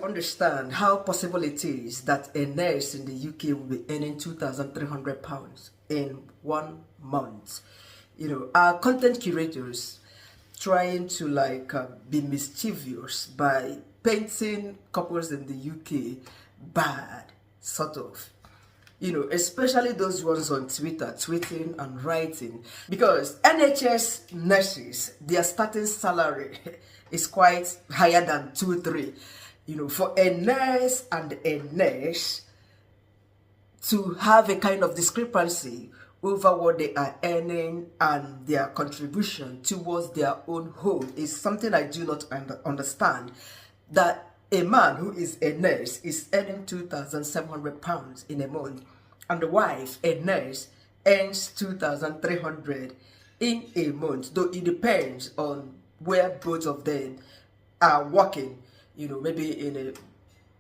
to understand how possible it is that a nurse in the UK will be earning £2,300 in 1 month. Our content curators trying to be mischievous by painting couples in the UK bad, sort of. Especially those ones on Twitter, tweeting and writing. Because NHS nurses, their starting salary is quite higher than 2-3. For a nurse and a nurse to have a kind of discrepancy over what they are earning and their contribution towards their own home is something I do not understand. That a man who is a nurse is earning £2,700 in a month, and the wife, a nurse, earns £2,300 in a month, though it depends on where both of them are working, maybe in a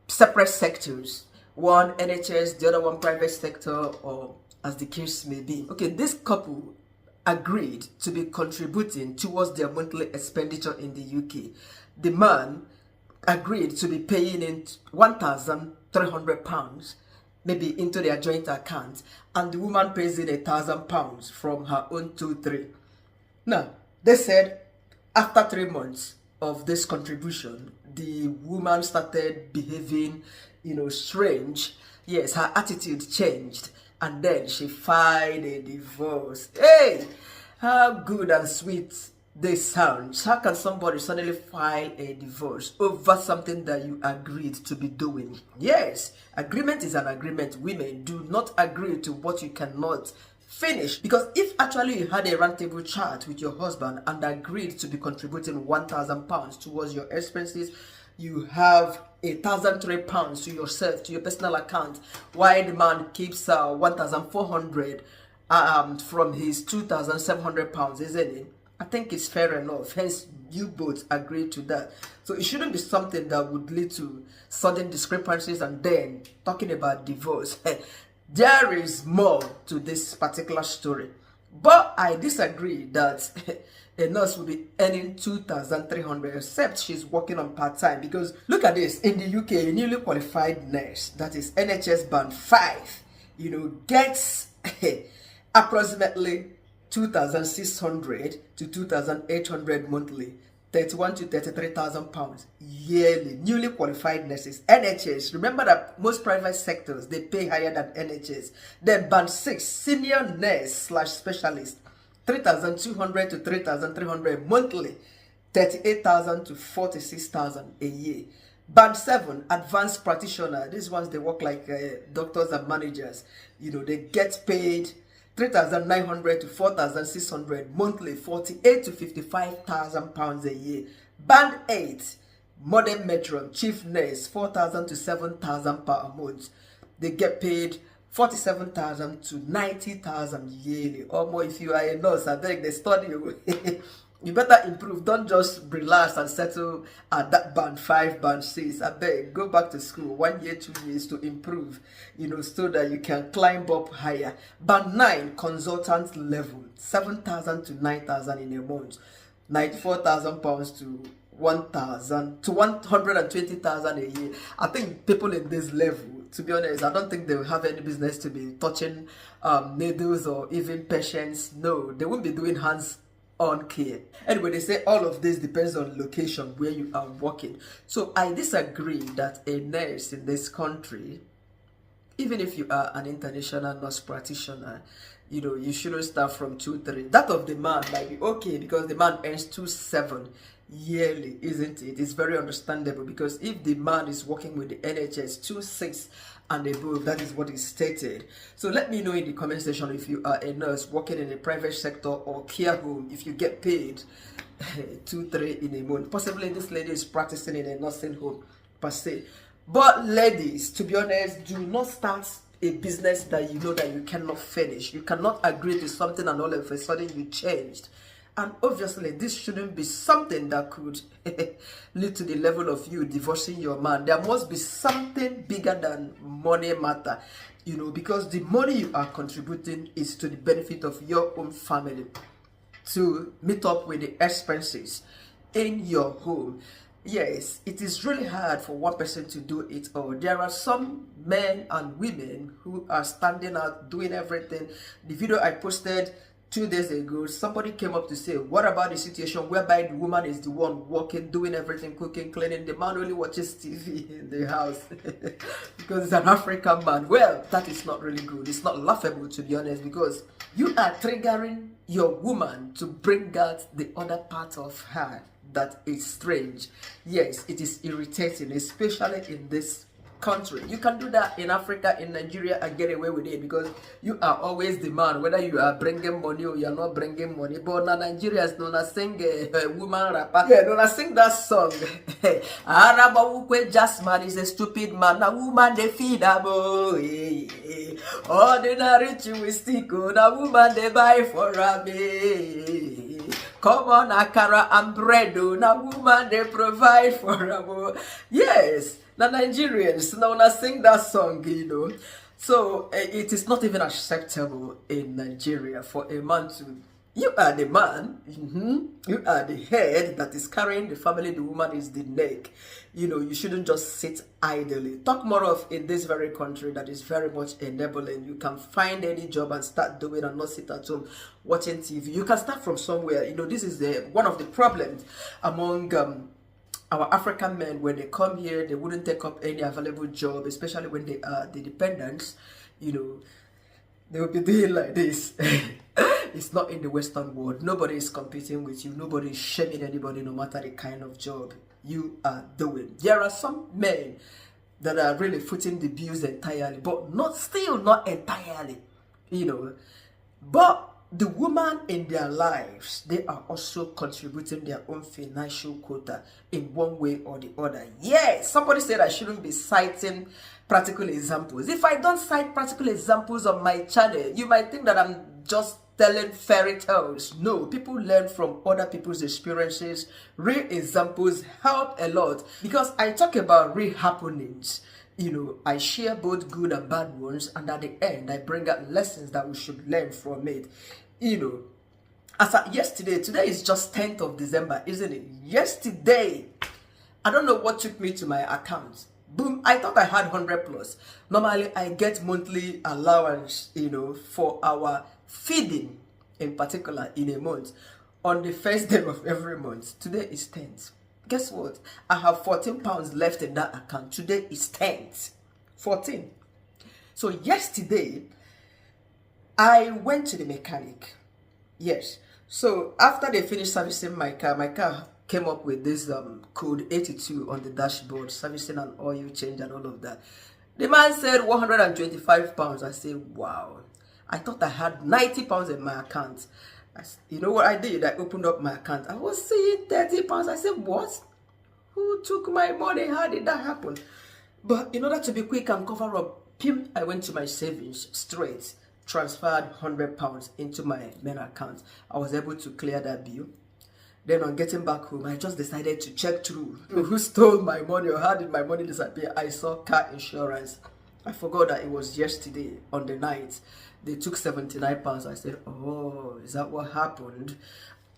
separate sectors, one NHS, the other one private sector, or as the case may be. Okay, this couple agreed to be contributing towards their monthly expenditure in the UK. The man agreed to be paying in £1,300 maybe into their joint account, and the woman pays in £1,000 from her own 2-3. Now, they said after 3 months of this contribution, the woman started behaving, strange. Yes, her attitude changed, and then she filed a divorce. Hey, how good and sweet this sounds. How can somebody suddenly file a divorce over something that you agreed to be doing? Yes, agreement is an agreement. Women, do not agree to what you cannot finish. Because if actually you had a roundtable chat with your husband and agreed to be contributing £1,000 towards your expenses, you have £1,003 to yourself, to your personal account, while the man keeps £1,400 from his £2,700, isn't it? I think it's fair enough. Hence, you both agreed to that. So it shouldn't be something that would lead to sudden discrepancies and then talking about divorce. There is more to this particular story. But I disagree that a nurse will be earning £2,300 except she's working on part-time. Because look at this, in the UK, a newly qualified nurse, that is NHS band 5, gets approximately 2,600 to 2,800 monthly, 31 to 33,000 pounds yearly. Newly qualified nurses. NHS, remember that most private sectors, they pay higher than NHS. Then band 6, senior nurse slash specialist, 3,200 to 3,300 monthly, 38,000 to 46,000 a year. Band 7, advanced practitioner. These ones, they work like doctors and managers. They get paid 3,900 to 4,600 monthly, 48 to 55,000 pounds a year. Band 8, modern matron, chief nurse, 4,000 to 7,000 per month. They get paid 47,000 to 90,000 yearly. Or more if you are a nurse. I beg, they study you. You better improve. Don't just relax and settle at that band 5, band 6. I beg, go back to school 1 year, 2 years to improve, so that you can climb up higher. Band 9, consultant level, 7,000 to 9,000 in a month, 94,000 pounds to 1,000 to 120,000 a year. I think people in this level, to be honest, I don't think they will have any business to be touching needles or even patients. No, they won't be doing hands on care. Anyway, they say all of this depends on location where you are working. So I disagree that a nurse in this country, even if you are an international nurse practitioner, you shouldn't start from 2-3. That of the man might be okay because the man earns 2.7 yearly, isn't it? It's very understandable because if the man is working with the NHS 2.6 and above, that is what is stated. So let me know in the comment section if you are a nurse working in a private sector or care home, if you get paid 2-3 in a month. Possibly this lady is practicing in a nursing home per se. But ladies, to be honest, do not start a business that you know that you cannot finish. You cannot agree to something and all of a sudden you changed. And obviously, this shouldn't be something that could lead to the level of you divorcing your man. There must be something bigger than money matter, because the money you are contributing is to the benefit of your own family, to meet up with the expenses in your home. Yes, it is really hard for one person to do it all. There are some men and women who are standing out doing everything. The video I posted 2 days ago, somebody came up to say, what about the situation whereby the woman is the one working, doing everything, cooking, cleaning, the man only watches TV in the house because he's an African man? Well, that is not really good. It's not laughable, to be honest, because you are triggering your woman to bring out the other part of her that is strange. Yes, it is irritating, especially in this country. You can do that in Africa, in Nigeria, and get away with it because you are always the man, whether you are bringing money or you are not bringing money. But now Nigerians don't sing a woman rapper. Yeah, don't sing that song. Araba just man is a stupid man. A woman they feed a boy. Ordinary stick on a woman they buy for a baby. Come on, akara and bread, na woman they provide for a. Yes, the Nigerians now na sing that song, you know. So it is not even acceptable in Nigeria for a man to. You are the man, you are the head that is carrying the family, the woman is the neck. You know, you shouldn't just sit idly. Talk more of in this very country that is very much enabling. You can find any job and start doing and not sit at home watching TV. You can start from somewhere. You know, this is one of the problems among our African men. When they come here, they wouldn't take up any available job, especially when they are the dependents. You know, they will be doing like this. It's not in the Western world. Nobody is competing with you. Nobody is shaming anybody, no matter the kind of job you are doing. There are some men that are really footing the bills entirely, but not entirely, you know. But the woman in their lives, they are also contributing their own financial quota in one way or the other. Yes, somebody said I shouldn't be citing practical examples. If I don't cite practical examples on my channel, you might think that I'm just telling fairy tales. No, people learn from other people's experiences. Real examples help a lot because I talk about real happenings. You know, I share both good and bad ones, and at the end I bring out lessons that we should learn from it. You know, as of yesterday, today is just 10th of December, isn't it? Yesterday, I don't know what took me to my account. Boom, I thought I had 100 plus. Normally I get monthly allowance, you know, for our feeding in particular in a month on the first day of every month. Today is 10th. Guess what? I have 14 pounds left in that account. Today is 10th. 14. So yesterday I went to the mechanic. Yes. So after they finished servicing my car came up with this code 82 on the dashboard, servicing and oil change and all of that. The man said 125 pounds. I said, wow. I thought I had 90 pounds in my account. You know what I did? I opened up my account. I was seeing 30 pounds. I said, what? Who took my money? How did that happen? But in order to be quick and cover up, I went to my savings straight, transferred 100 pounds into my main account. I was able to clear that bill. Then on getting back home, I just decided to check through who stole my money or how did my money disappear. I saw car insurance. I forgot that it was yesterday on the night. They took 79 pounds. I said, oh, is that what happened?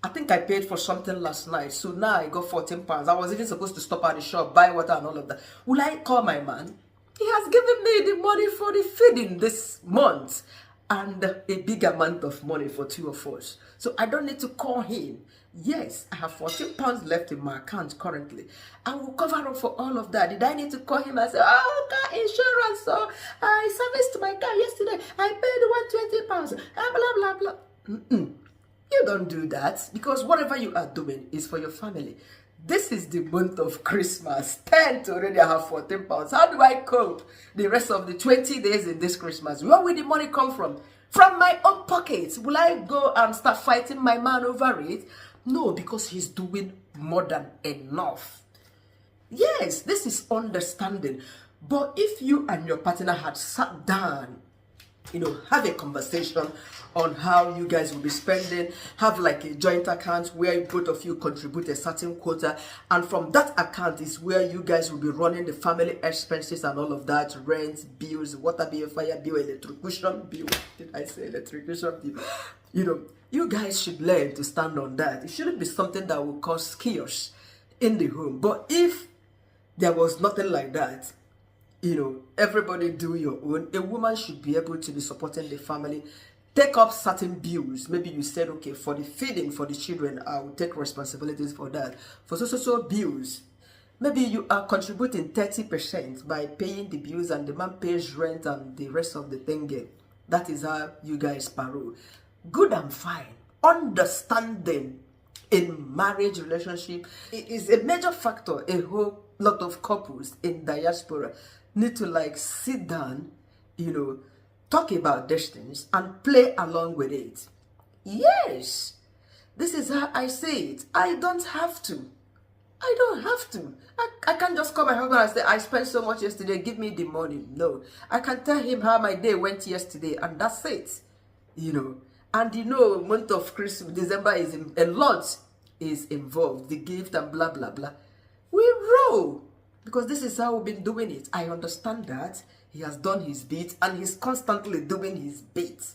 I think I paid for something last night. So now I got 14 pounds. I was even supposed to stop at the shop, buy water and all of that. Will I call my man? He has given me the money for the feeding this month and a big amount of money for 2 of us. So I don't need to call him. Yes, I have 14 pounds left in my account currently. I will cover up for all of that. Did I need to call him and say, oh, car insurance, so I serviced my car yesterday. I paid 120 pounds. Blah, blah, blah. You don't do that because whatever you are doing is for your family. This is the month of Christmas. 10th already, I have 14 pounds. How do I cope the rest of the 20 days in this Christmas? Where will the money come from? From my own pocket. Will I go and start fighting my man over it? No, because he's doing more than enough. Yes, this is understanding. But if you and your partner had sat down, you know, have a conversation on how you guys will be spending, have like a joint account where both of you contribute a certain quota, and from that account is where you guys will be running the family expenses and all of that, rent, bills, water bill, fire bill, electrocution bill. Did I say electrocution bill? You know, you guys should learn to stand on that. It shouldn't be something that will cause chaos. in the home. But if there was nothing like that, you know, everybody do your own, a woman should be able to be supporting the family, take up certain bills. Maybe you said, okay, for the feeding for the children, I will take responsibilities for that. For so bills, maybe you are contributing 30% by paying the bills, and the man pays rent and the rest of the thing. That is how you guys parole. Good and fine. Understanding in marriage relationship is a major factor. A whole lot of couples in diaspora need to like sit down, you know, talk about these things and play along with it. Yes, this is how I say it. I don't have to. I can't just call my husband and say, I spent so much yesterday, give me the money. No, I can tell him how my day went yesterday, and that's it. You know, and you know, month of Christmas, December is a lot is involved, the gift and blah blah blah. We roll, because this is how we've been doing it. I understand that he has done his bit and he's constantly doing his bit.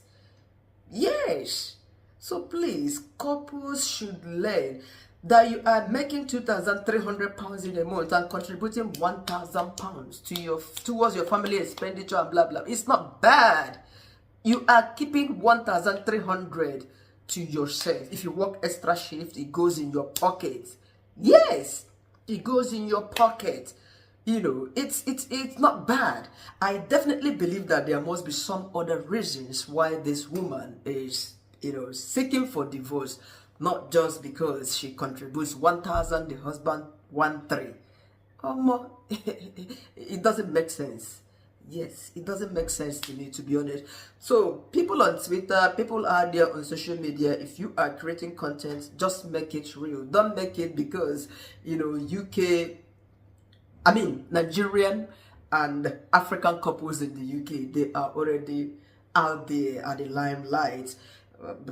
Yes, so please, couples should learn that you are making £2,300 in a month and contributing £1,000 to towards your family expenditure and blah blah. It's not bad. You are keeping 1,300 to yourself. If you work extra shift, it goes in your pocket. Yes, it goes in your pocket. You know, it's not bad. I definitely believe that there must be some other reasons why this woman is, you know, seeking for divorce. Not just because she contributes 1,000, the husband 1,300. It doesn't make sense. Yes, it doesn't make sense to me, to be honest. So people on Twitter, people out there on social media, if you are creating content, just make it real. Don't make it because, you know, Nigerian and African couples in the UK, they are already out there at the limelight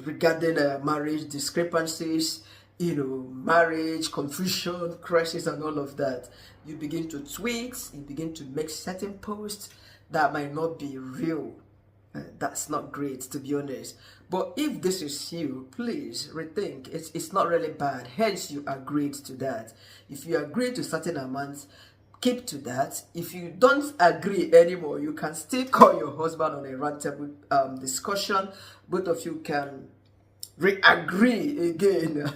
regarding marriage discrepancies, you know, marriage confusion, crisis, and all of that. You begin to tweet, you begin to make certain posts that might not be real. That's not great, to be honest. But if this is you, please rethink. It's not really bad. Hence, you agreed to that. If you agree to certain amounts, keep to that. If you don't agree anymore, you can still call your husband on a roundtable discussion. Both of you can re-agree again.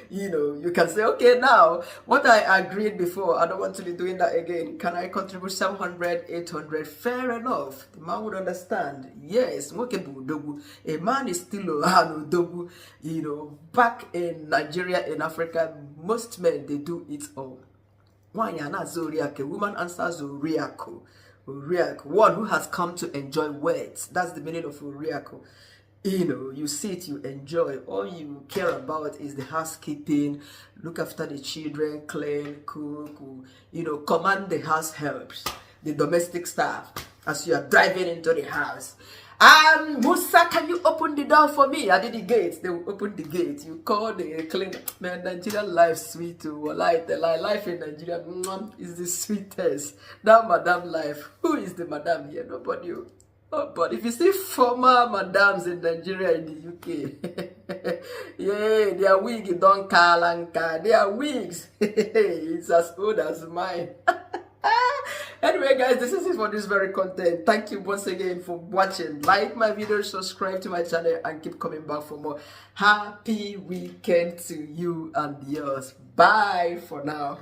You know, you can say, okay, now what I agreed before, I don't want to be doing that again. Can I contribute 700, 800? Fair enough. The man would understand. Yes, a man is still a dogu. You know, back in Nigeria, in Africa, most men, they do it all. Woman answers Uriako. One who has come to enjoy words. That's the meaning of Uriako. You know, you sit, you enjoy. All you care about is the housekeeping, look after the children, clean, cook, you know, command the house helps, the domestic staff as you are driving into the house. Musa, can you open the door for me? I did the gate. They will open the gate. You call the cleaner. Man, Nigerian life sweet too. Life in Nigeria is the sweetest. That madam life. Who is the madam here? Nobody. Oh, but if you see former madams in Nigeria, in the UK, yeah, their wig don't kalanka. Their wigs, it's as old as mine. Anyway, guys, this is it for this very content. Thank you once again for watching. Like my video, subscribe to my channel, and keep coming back for more. Happy weekend to you and yours. Bye for now.